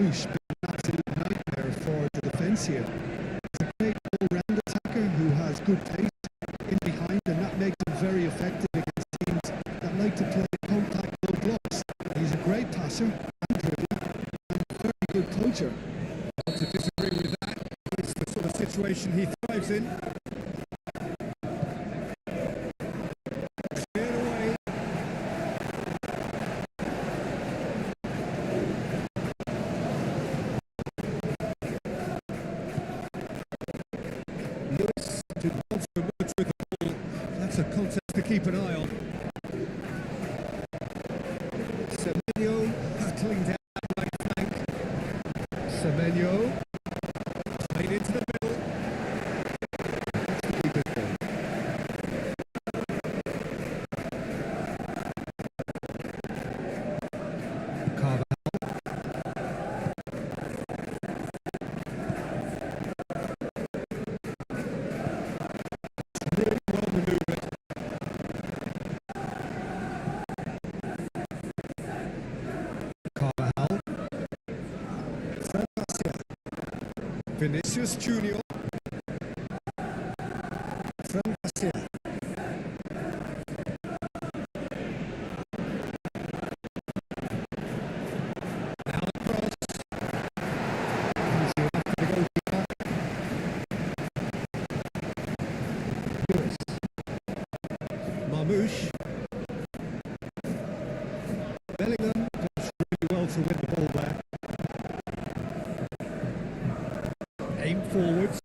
Marmoush been an absolute nightmare for the defence here. He's a great all-round attacker who has good pace in behind, and that makes him very effective against teams that like to play contact low blocks. He's a great passer and dribbler and a very good coacher. Not to disagree with that. It's the sort of situation he thrives in. Cleared away. Lewis did not so much with the ball. That's a contest to keep an eye on. Semenyo battling down that right flank. Semenyo played into the middle. That's the keeper's ball. Carvalho. Really well maneuvered. Carvalho. Vinicius Junior. Fran Garcia. Now the cross. Easy after the goalkeeper. Lewis. Marmoush. Bellingham does really well to win the ball there. Aim forwards.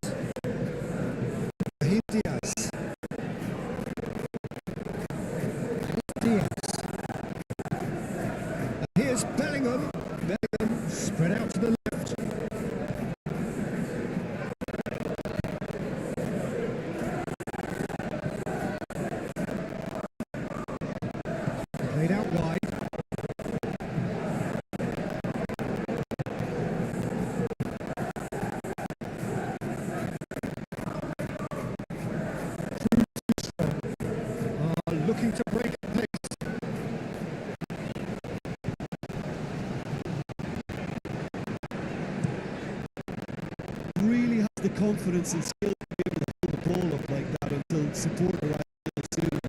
Raheem Diaz. Diaz. And here's Bellingham. Bellingham spread out to the left. Played out wide. Looking to break at pace. Really has the confidence and skill to be able to hold the ball up like that until support arrives soon.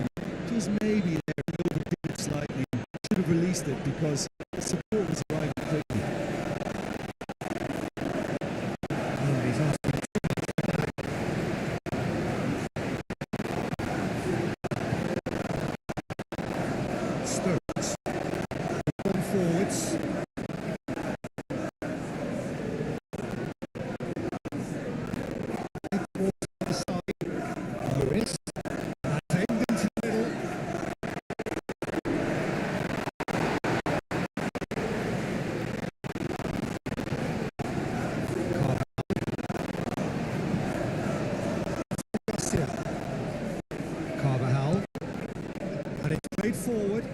Just maybe there, he overdid it slightly. Should have released it because the support was arriving quickly. Oh, he's asking too much for that. Stones. One forwards. Towards the other side. Lewis. That's aimed into the middle. Garcia. Carvajal. And it's played forward.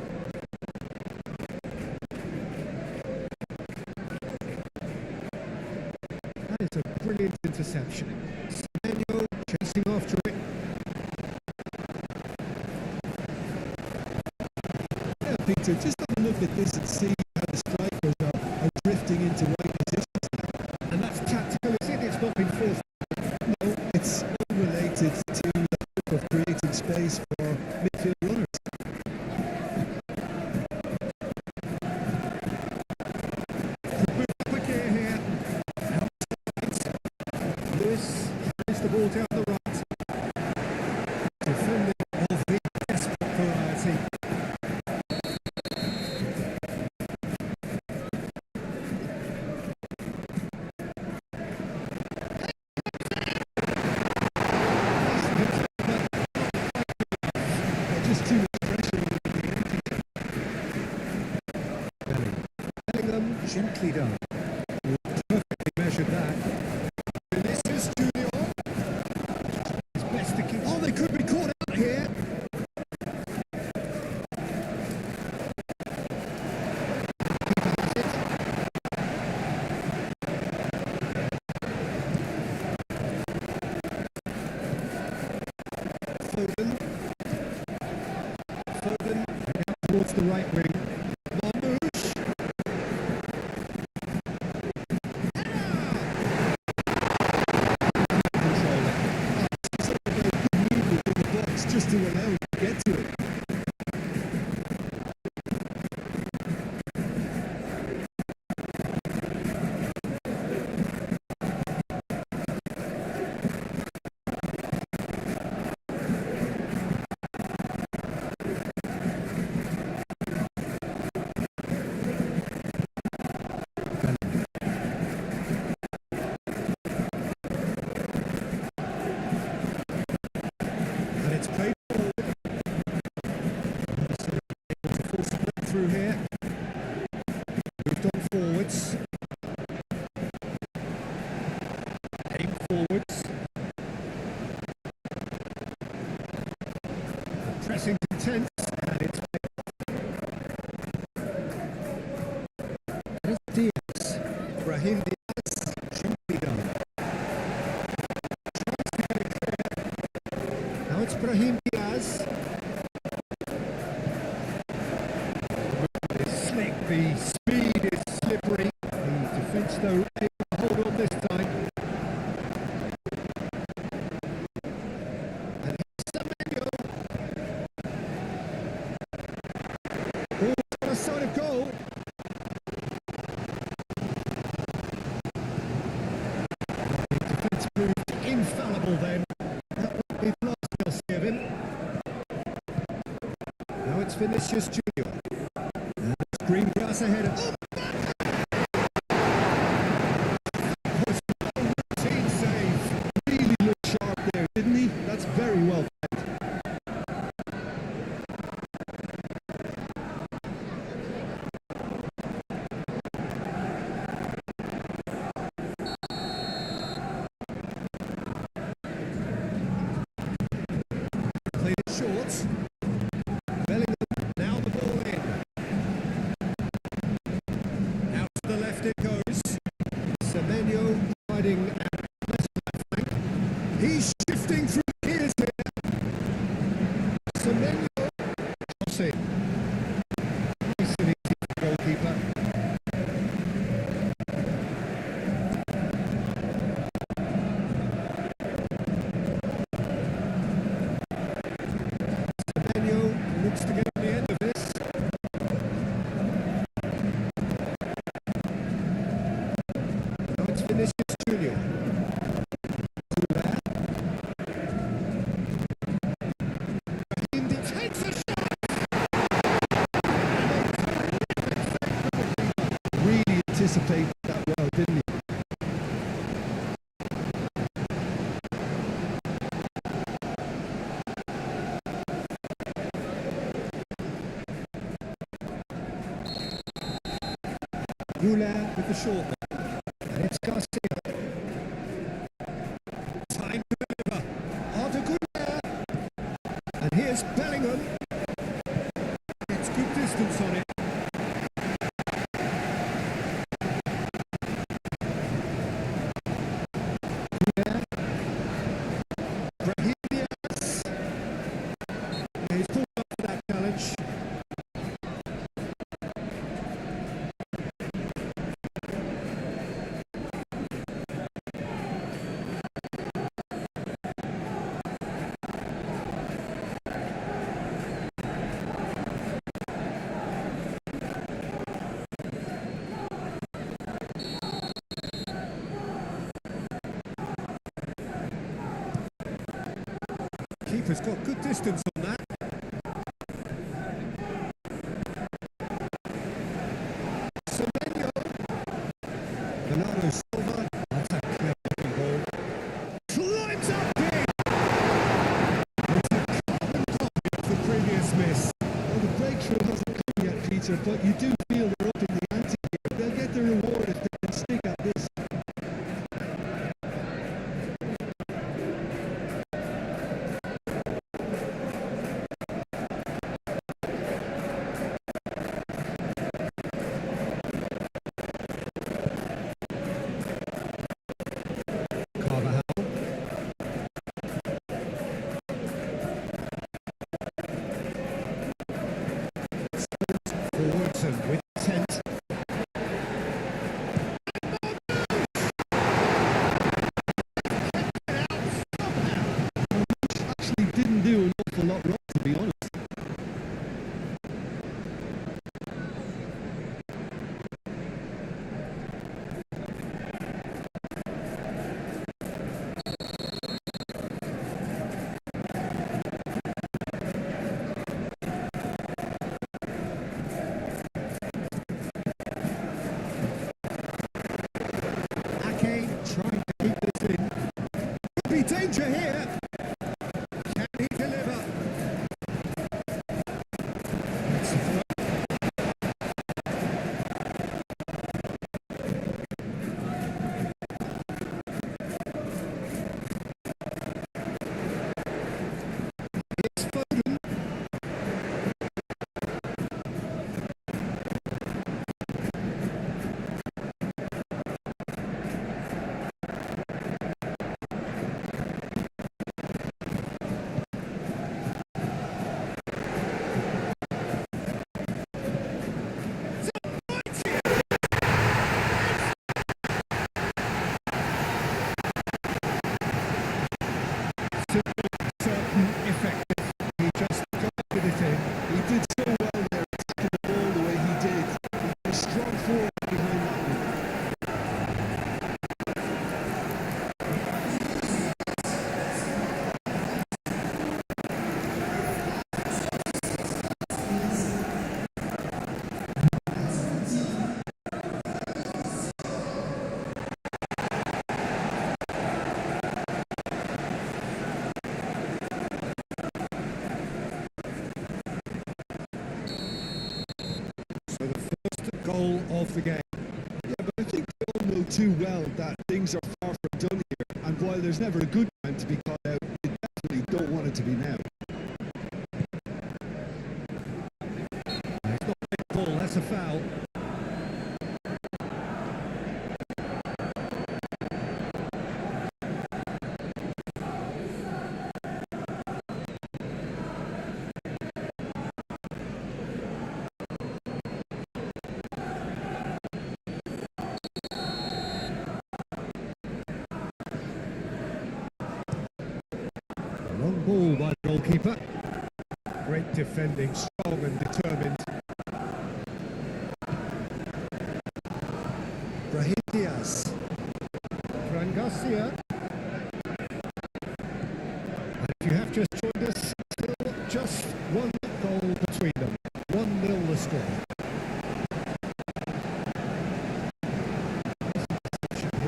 That is a brilliant interception. Semenyo chasing after it. Yeah, Peter, just have a look at this and see how the strikers are drifting into right positions now. And that's tactical, is it? It's not been forced. No, it's unrelated to the hope of creating space for midfield runners. Could move quicker here. Outside. Lewis carries the ball down the right. Defending of the desperate variety. Just too much pressure on the empty. Bellingham gently done. Perfectly measured that. Vinicius Junior. His best to keep. Oh, they could be caught out here. Keeper has it. Foden. Foden out towards the right wing. Marmoush. allow him to get to it. And it's played forward. Able to full sprint through here. Moved on forwards. Aim forwards. Pressing intense, and it's That is Diaz. Brahim Diaz. Simply done. Tries to get it clear. Now it's Brahim Diaz. It's slick, the speed is slippery. The defence though able to hold on this time. And here's Semenyo. Oh, it's on a side of goal. The defence proved infallible then. That would be the last they'll see of him. Now it's Vinicius Junior. And it's green grass ahead of him. Was a routine save. Really looked sharp there, didn't he? That's very well played. Played it short. Bellingham, now the ball in. Out to the left it goes. Semenyo riding out left flank. He's shifting through the gears here. Semenyo crossing. Nice and easy for the goalkeeper. Semenyo looks to get on the end of this. Now it's Vinicius Junior. Raheem takes a shot. Really anticipated that well, didn't he? Yula with the short one. And it's Garcia. Time to deliver. Arda. And here's Bellingham. It's good distance on it. Yula. Brahim Diaz. He's pulled up for that challenge. Keeper's got good distance on that. Semenyo. Bernardo Silva. That's a clever goal. Climbs up big. It's a carbon copy of the previous miss. Well, the breakthrough hasn't come yet, Peter, but you do feel they're up in the ante here. They'll get the reward if they can stick at this. Forwards and with danger here. Can he deliver? It's the throw. It's Foden. Certain effective. He just guided it in. He did so well there, attacking the ball the way he did. He was strong forward behind that one. So the first goal of the game. Yeah, but I think we all know too well that things are far from done here. And while there's never a good time to be caught out, you definitely don't want it to be now. It's not a big ball, that's a foul. Long ball by the goalkeeper. Great defending, strong and determined. Brahim Diaz. Fran Garcia. And if you have just joined us, still just one goal between them. 1-0 the score.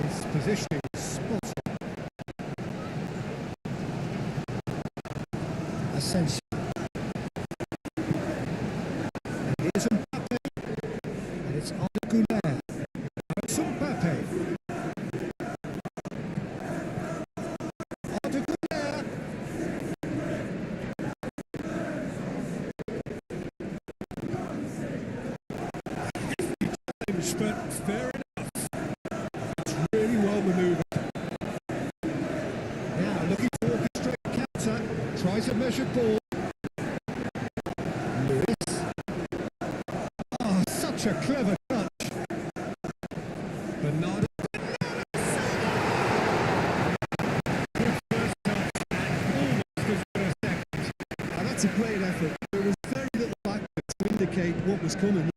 His positioning was spot on. Asensio. And here's Mbappe. And it's Arda Güler. It's Mbappe. Arda Güler. Challenge, but fair enough. It's really well manoeuvred. Now looking to orchestrate counter. Tries a measured ball. Lewis. Oh, such a clever touch. Bernardo. Good first touch and almost as good a second. And that's a great effort. There was very little backward to indicate what was coming.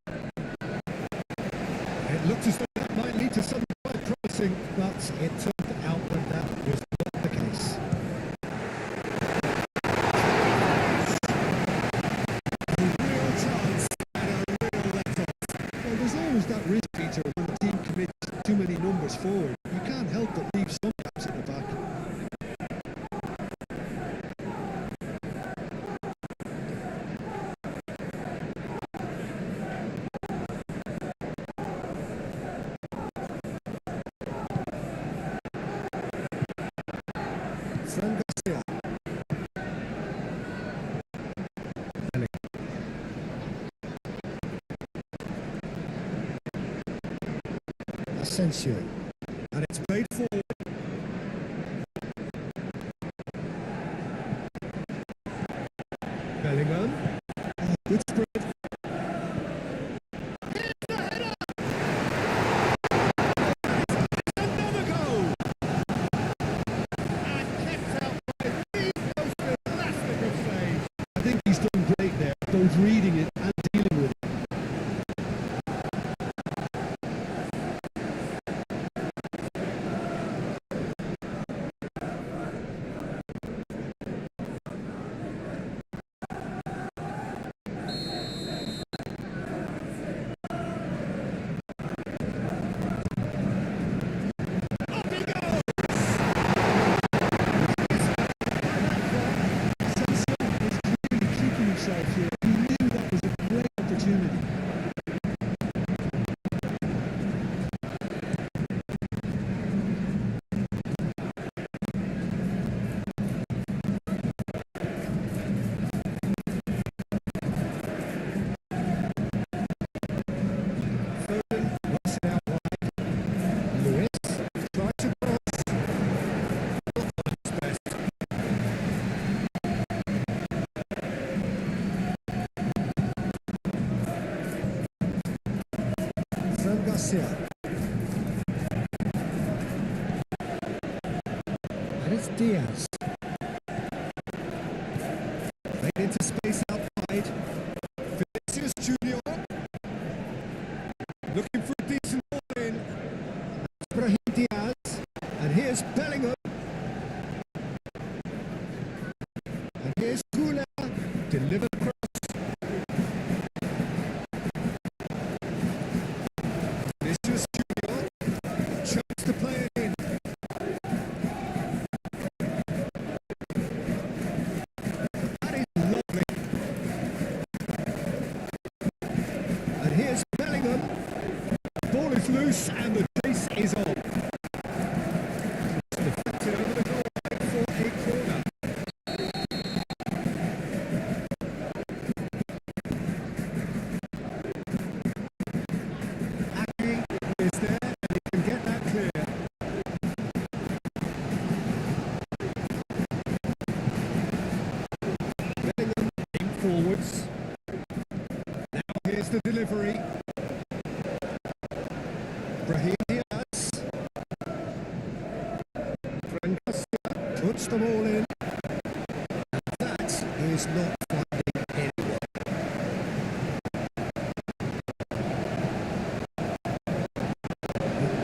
It looked as though that might lead to something quite promising, but it turned out that that was not the case. Real chance and a real let-off. Well, there's always that risk feature when the team commits too many numbers forward. You can't help but leave some gaps at the back. Fran Garcia. Asensio. And it's played forward. Bellingham. Oh, good spread. Here's the header! Another goal! And kept out by the most elastic of saves. I think he's done great there, both reading it and dealing with it. Fran Garcia. And it's Diaz. Played into space outside. Vinicius Junior. Looking for a decent ball in. That's Brahim Diaz. And here's Bellingham. And here's Kula. Delivered across. Vinicius Junior. Chance to play it in. That is lovely. And here's Bellingham. Ball is loose and the chase is on. It's deflected over the goal line for a corner. Aki is there and he can get that clear. Bellingham in forwards. Now here's the delivery. Brahim Diaz. Fran Garcia puts them all in. And that is not finding anyone.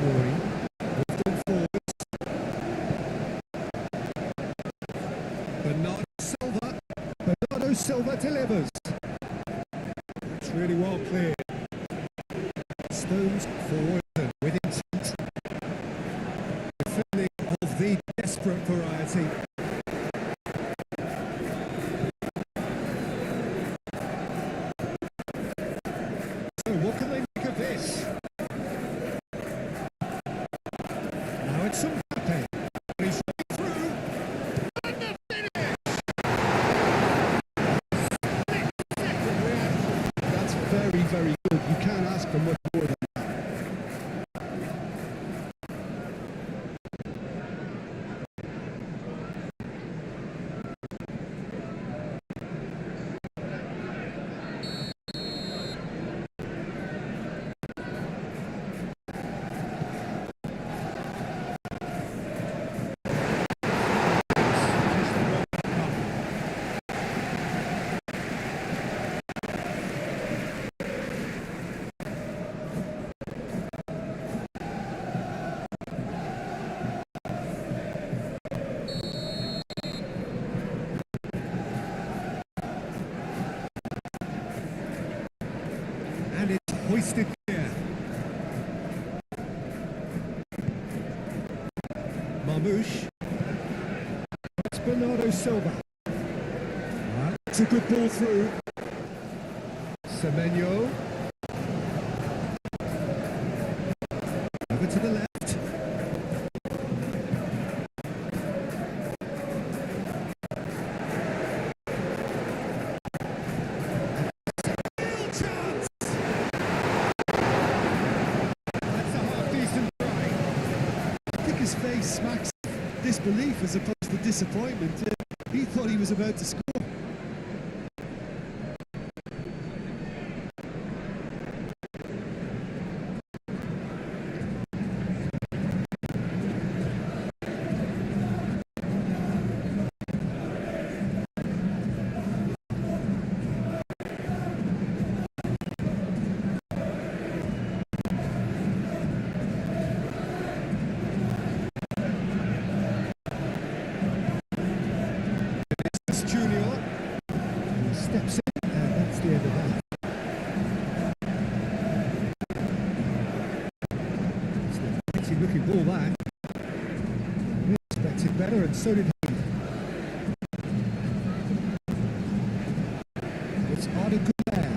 Rory moved on forwards. Bernardo Silva delivers. It's really well cleared. Stones forward and with intent. Defending of the desperate variety. So what can they make of this? Now it's Mbappe. He's right through. And the finish! Split-second reaction. That's very, very good. You can't ask for much more than that. And it's hoisted here. Marmouche. It's Bernardo Silva. That's a good ball through. Semenyo. Over to the left. Real chance! That's a half-decent try. I think his face smacks disbelief as opposed to disappointment. He thought he was about to score. Vinicius Junior. He steps in and that's the end of that. It's a pretty looking ball that. We expected better and so did he. It's Arda Güler.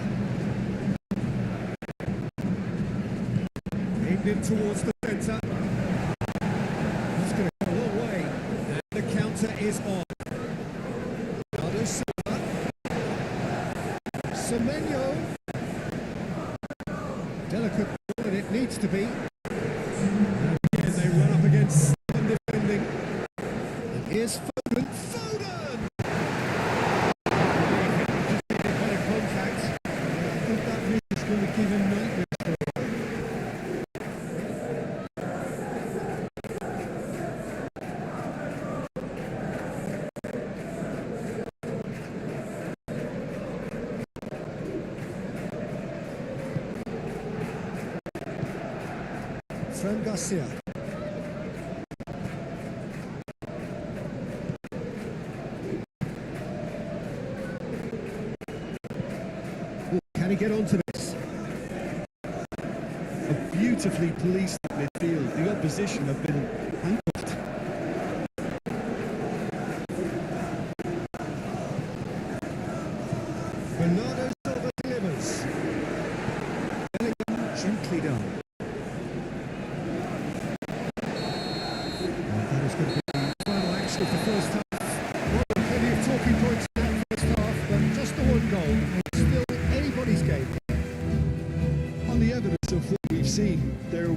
Aimed in towards the centre. He's going to go a long way. And the counter is on. Bernardo Silva. Semenyo. Delicate ball and it needs to be. And again they run up against someone defending. And here's Foden. Foden! Just needed better contact. I think that really is going to give him nightmares for him. Fran Garcia. Ooh, can he get onto this? A beautifully policed midfield. The opposition have been handcuffed. Bernardo Silva delivers. Bellingham gently done. That is going to be the final action of the first half. Well, plenty of talking points in that first half, but just the one goal. It's still anybody's game. On the evidence of what we've seen, their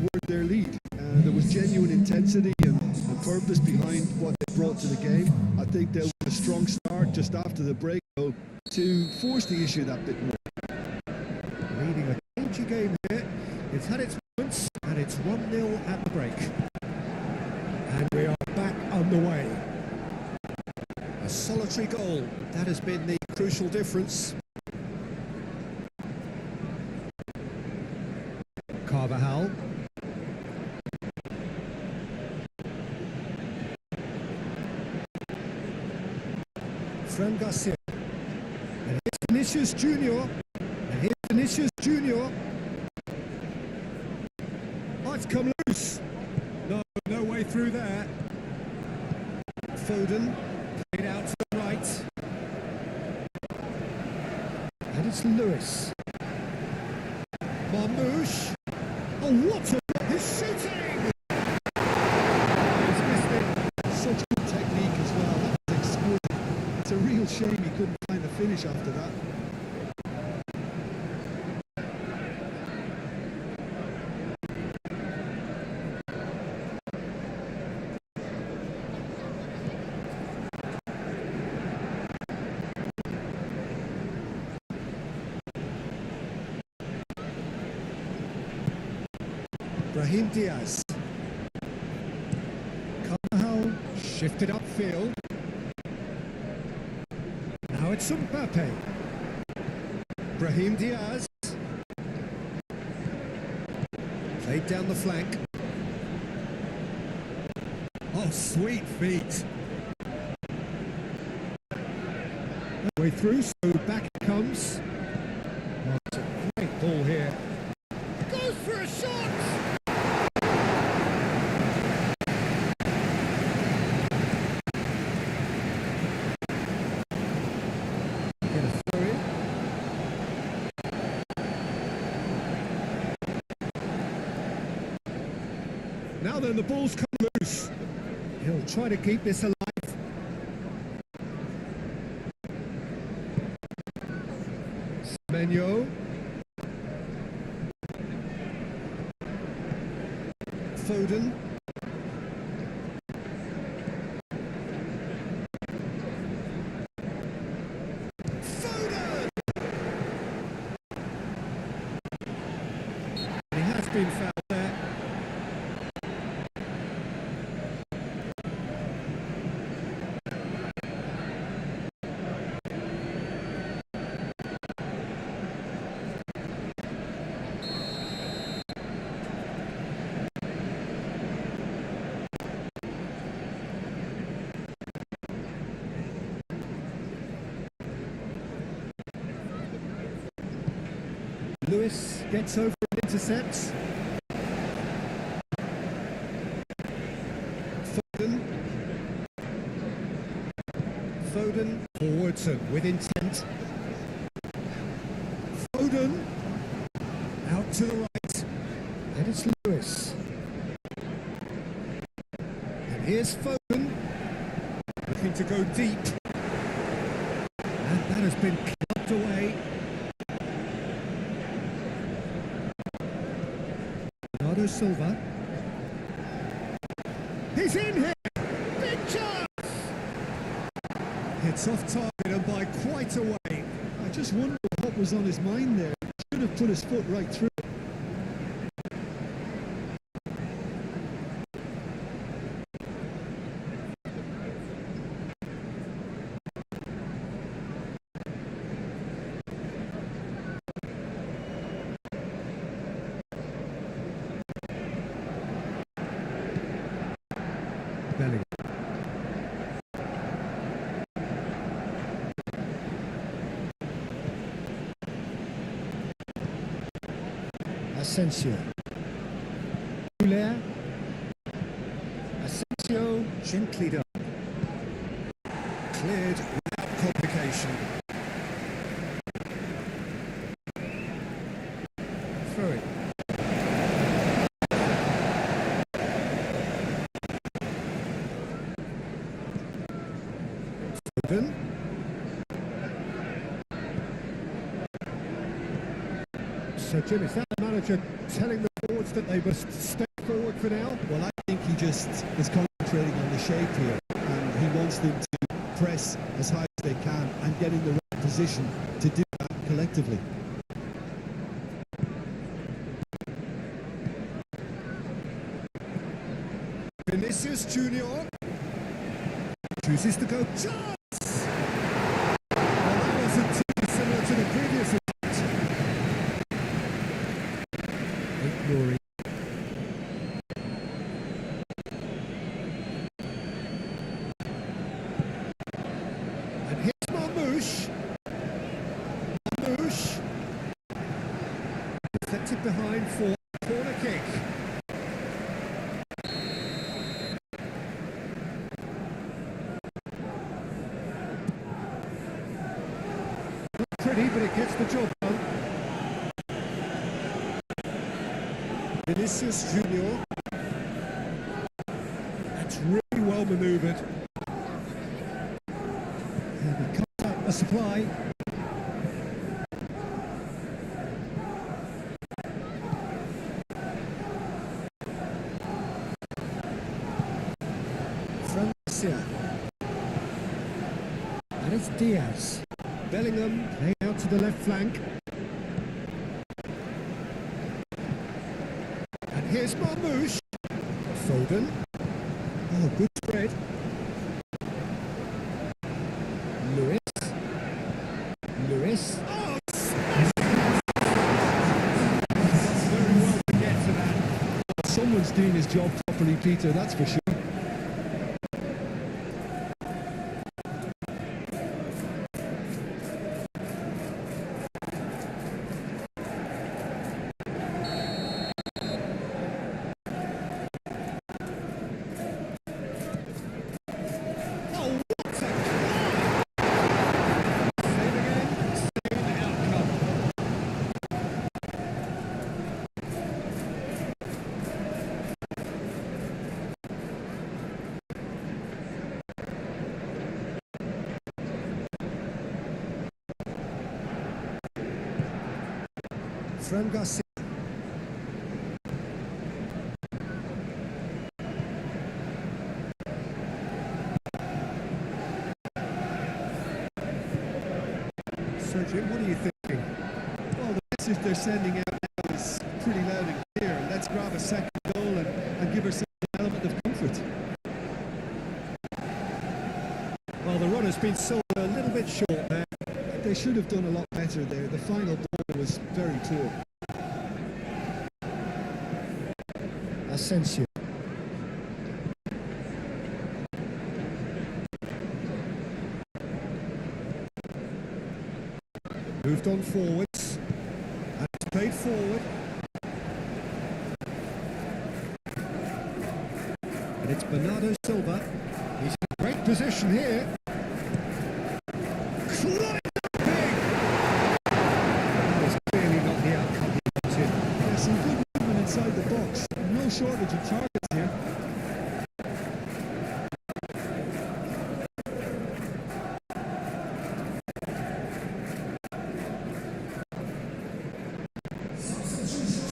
lead. There was genuine intensity and purpose behind what they brought to the game. I think there was a strong start just after the break, though, to force the issue that bit more. Leading a cagey game here. It's had its moments, and it's 1-0 at the break. And we are back underway. A solitary goal. That has been the crucial difference. Carvajal. Fran Garcia. And here's Vinicius Junior. And here's Vinicius Junior. Oh, it's come loose. No way through there. Foden. Played out to the right. And it's Lewis. Marmouche. Oh, what a... He's shooting! He's missed it. Such good technique as well. That was exquisite. It's a real shame he couldn't find a finish after that. Brahim Diaz. Carvajal shifted upfield. Now it's Mbappe. Brahim Diaz. Played down the flank. Oh, sweet feet. Way through, so back it comes. Oh, it's a great ball here. Goes for a shot! Now then, the ball's come loose. He'll try to keep this alive. Semenyo. Foden. Foden! He has been fouled there. Lewis gets over and intercepts. Foden forwards and with intent. Foden out to the right. And it's Lewis. And here's Foden looking to go deep. And that has been clubbed away. Bernardo Silva. He's in here! Big chance! It's off target and by quite a way. I just wonder what was on his mind there. He should have put his foot right through. Asensio. Huller. Asensio, gently done. Cleared without complication. Throw it. Foden. So Jim, is that the manager telling the forwards that they must step forward for now? Well, I think he just is concentrating on the shape here, and he wants them to press as high as they can and get in the right position to do that collectively. Vinicius Junior chooses to go. Chance! Well, that wasn't too similar to the previous attempt. Ignoring. And here's Marmouche. Marmouche. Deflected behind for a corner kick. Pretty, but it gets the job done. Vinicius Junior. That's really well manoeuvred. And he cuts out a supply. Francia. And it's Diaz. Bellingham playing out to the left flank. And here's Marmouche. Foden. Oh, good spread. Lewis. Oh, very well to get to that. Someone's doing his job properly, Peter, that's for sure. Fran Garcia. So Jim, what are you thinking? Well, the message they're sending out now is pretty loud and clear. Let's grab a second goal and give ourselves an element of comfort. Well, the run has been sold a little bit short there. They should have done a lot better there. The final ball was very poor. Asensio. Moved on forwards. And it's played forward. And it's Bernardo Silva. He's in great position here. Clearly not the outcome he wanted. Yeah, some good movement inside the box. No shortage of targets here.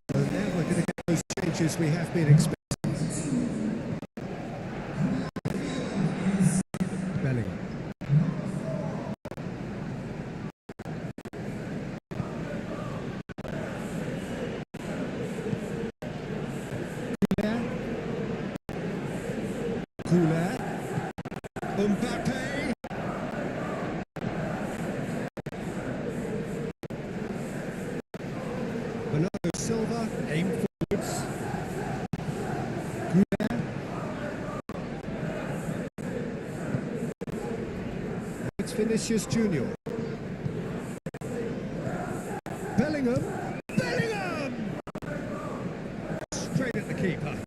So now we're going to get those changes we have been expecting. Bellingham. Huller. Mbappe. Bernardo Silva, aim forwards. Huller. It's Vinicius Junior. Bellingham. keeper.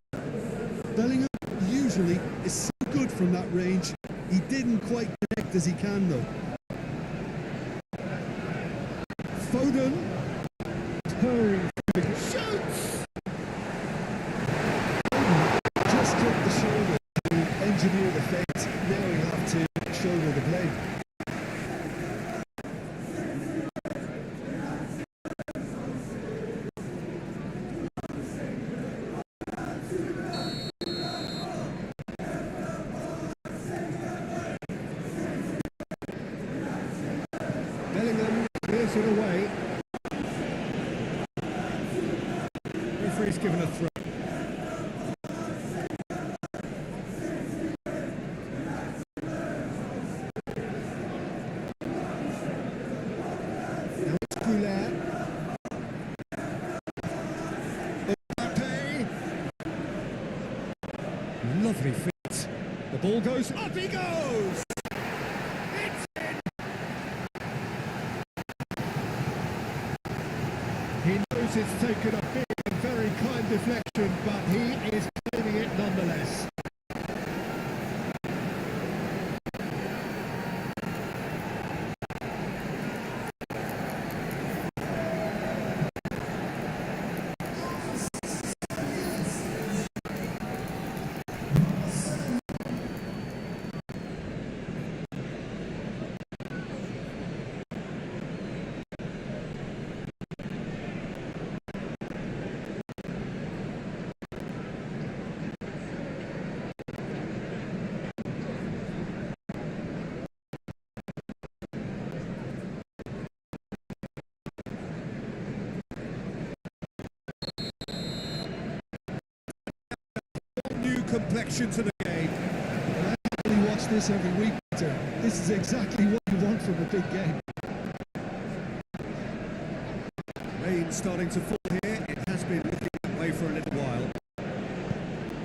Bellingham usually is so good from that range. He didn't quite connect as he can though. Foden towing through the shoots. Just dropped the shoulder to engineer the feint. Now he'll have to shoulder the blame. Bellingham clears it away. Referee's given a throw. Now it's Goulet. Mbappe. Lovely feet. The ball goes up. He goes. It's in. He knows it's taken a big and very kind deflection, but he is claiming it nonetheless. New complexion to the game. I actually watch this every week, Peter. This is exactly what you want from a big game. Rain starting to fall here. It has been looking that way for a little while.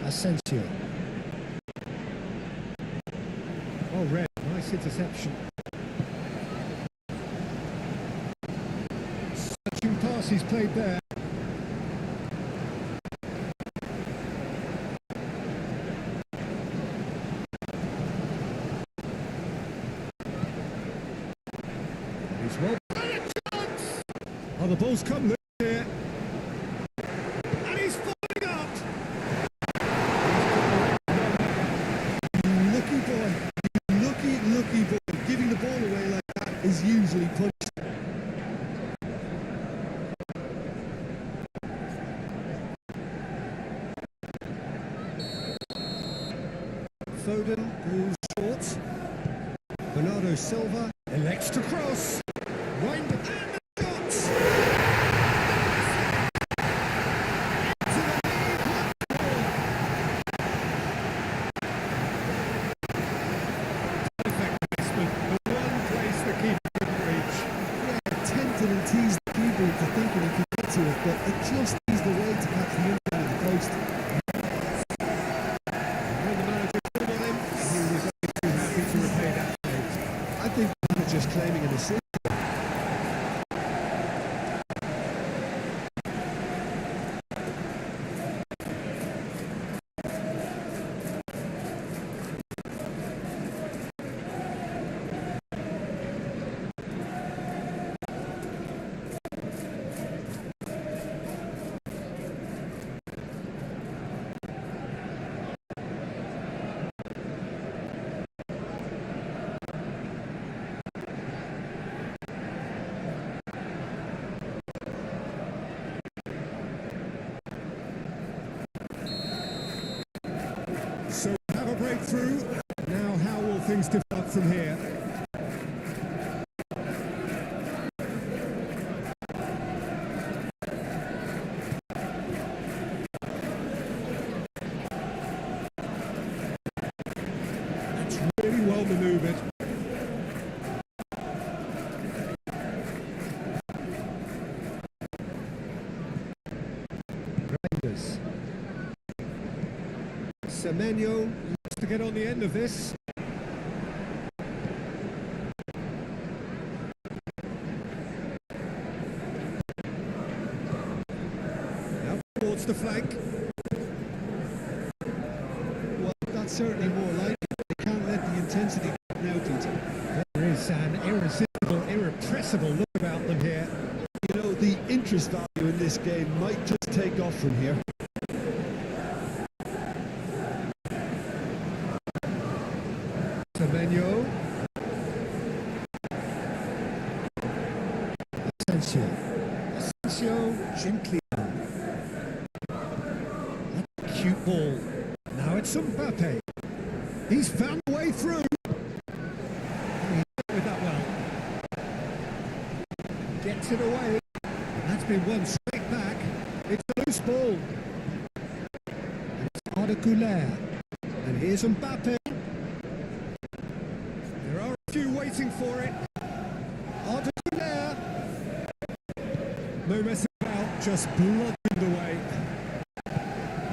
Asensio. Oh, Red, nice interception. Searching pass he's played there. He's well done a chance. Oh, the ball's come loose here. And he's following up. Lucky boy. Lucky boy. Giving the ball away like that is usually punished. Foden goes short. Bernardo Silva elects to cross. Wind and the shot. Perfect placement. The one place the keeper couldn't reach. Yeah, tempted and teased the keeper into thinking he could get to it, but it just eased the way to catch the inside of the post. When the manager called on him, he was only too happy to repay that fate. I think the manager's claiming an assist. So we have a breakthrough. Now how will things develop from here? It's really well manoeuvred. Rangers. Semenyo looks to get on the end of this. Now towards the flank. certainly more likely. They can't let the intensity now, Peter. There is an irresistible, irrepressible look about them here. You know, the interest value in this game might just take off from here. Semenyo. Asensio gently down. That's a cute ball. Now it's Mbappe. He's found a way through. And he dealt with that well. Gets it away. And that's been won straight back. It's a loose ball. And it's Arda Güler. And here's Mbappe. There are a few waiting for it. Arda Güler. No messing about, just bludgeoned away.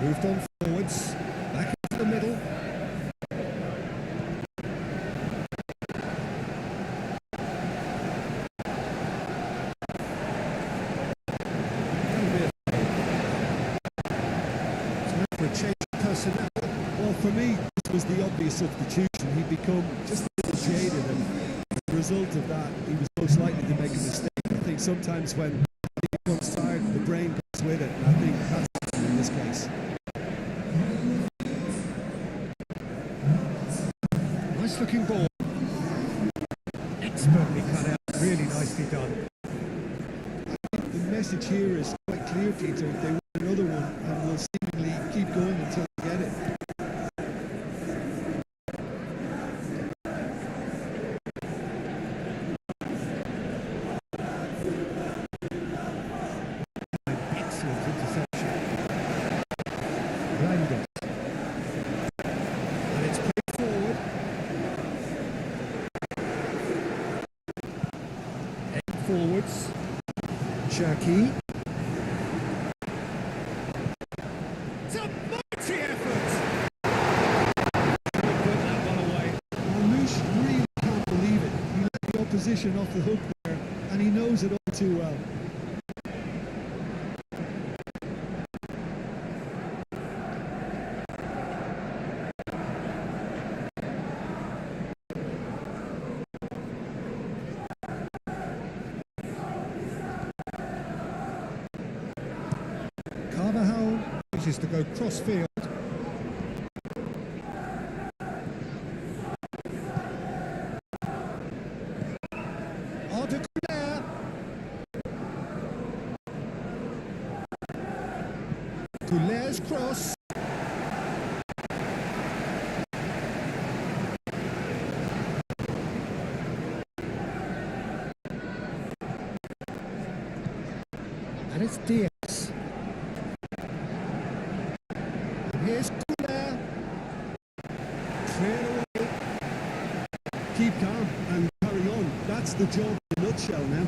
Moved on forwards. Back into the middle. For a change of personnel. Well, for me, this was the obvious substitution. He'd become just a little jaded, and as a result of that, he was most likely to make a mistake. I think sometimes when he becomes tired, the brain goes with it, and I think that's happened in this case. Nice looking ball. Expertly cut out, really nicely done. The message here is quite clear, Peter. They want another one, and will seemingly keep going until they get it. Excellent interception. Blinded. And it's played forward. Head forwards. Cherki. It's a mighty effort. Put that one away. Well, Moosh really can't believe it. He let the opposition off the hook there, and he knows it all too well. Carvajal wishes to go cross field. Arda Güler. Güler's cross. And it's Diaz. Here's Güler. Clear away. Keep calm and carry on. That's the job in a nutshell now.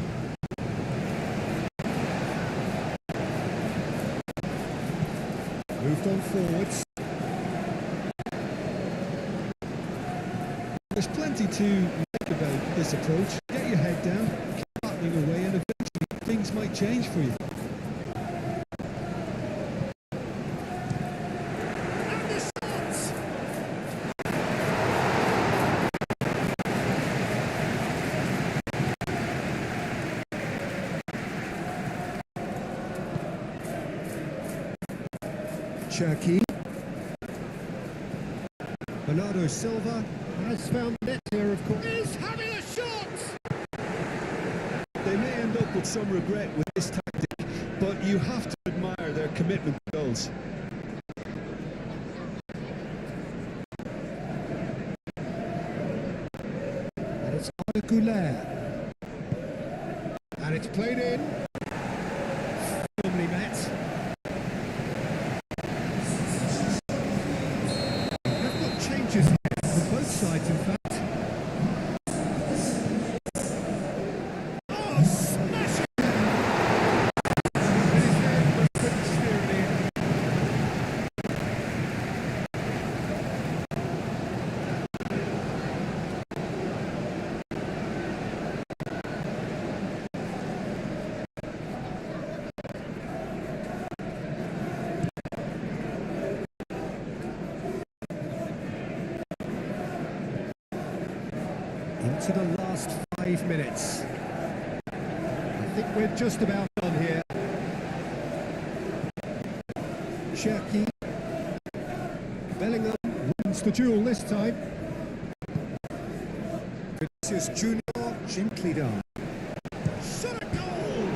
Moved on forwards. There's plenty to make about this approach. Get your head down, keep battling away, and eventually things might change for you. And the shots! Cherki. Bernardo Silva has found the net here, of course. He's having a shot! They may end up with some regret with this tactic, but you have to admire their commitment to goals. And it's Arda Güler. And it's played in. Firmly met. They've got changes here for both sides, in fact. Oh, smashing! And he's there, but couldn't steer it in. into the last 5 minutes. I think we're just about done here. Cherki. Bellingham wins the duel this time. Vinicius Junior, gently done. Shot a goal!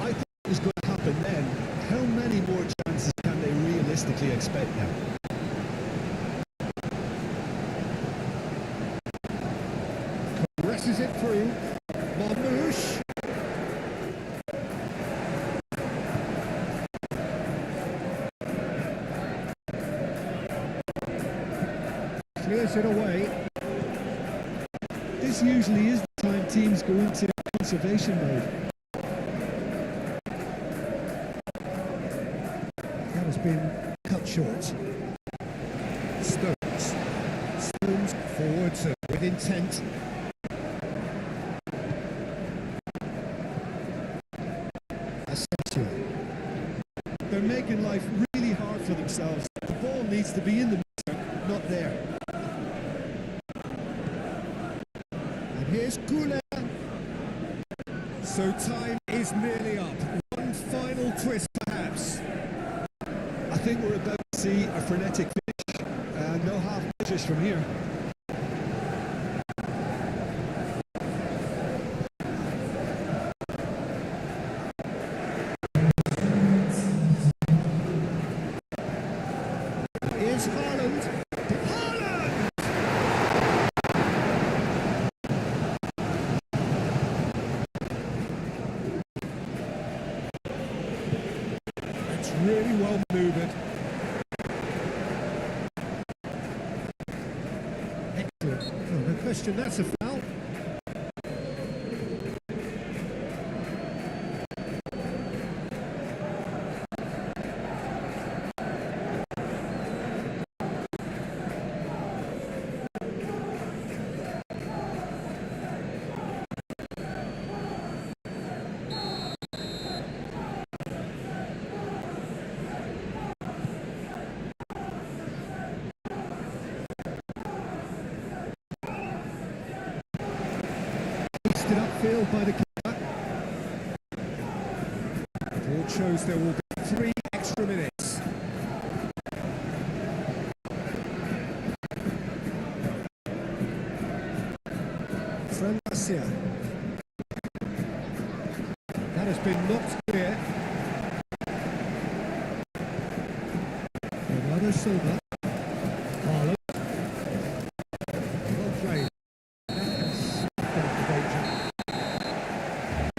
I thought it was going to happen then. How many more chances can they realistically expect now? Presses it through. Marmouche. Clears it away. This usually is the time teams go into conservation mode. That has been cut short. Stones. Stones forwards with intent. Asensio. They're making life really hard for themselves. The ball needs to be in the middle, not there. And here's Goulet. So time is nearly up. One final twist perhaps. I think we're about to see a frenetic finish. No half measures from here. Here's Haaland. Haaland! That's really well manoeuvred. Excellent. Oh, no question, that's a foul. Hoisted upfield by the keeper. The board shows there will be 3 extra minutes. Fran Garcia. That has been knocked clear. Bernardo Silva. Haaland. Well played. That's the danger.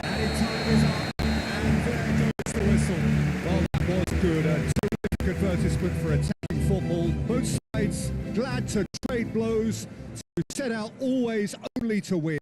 Added time is up, and there goes the whistle. Well, that was good. A terrific advertisement for attacking football. Both sides glad to trade blows, to set out always only to win.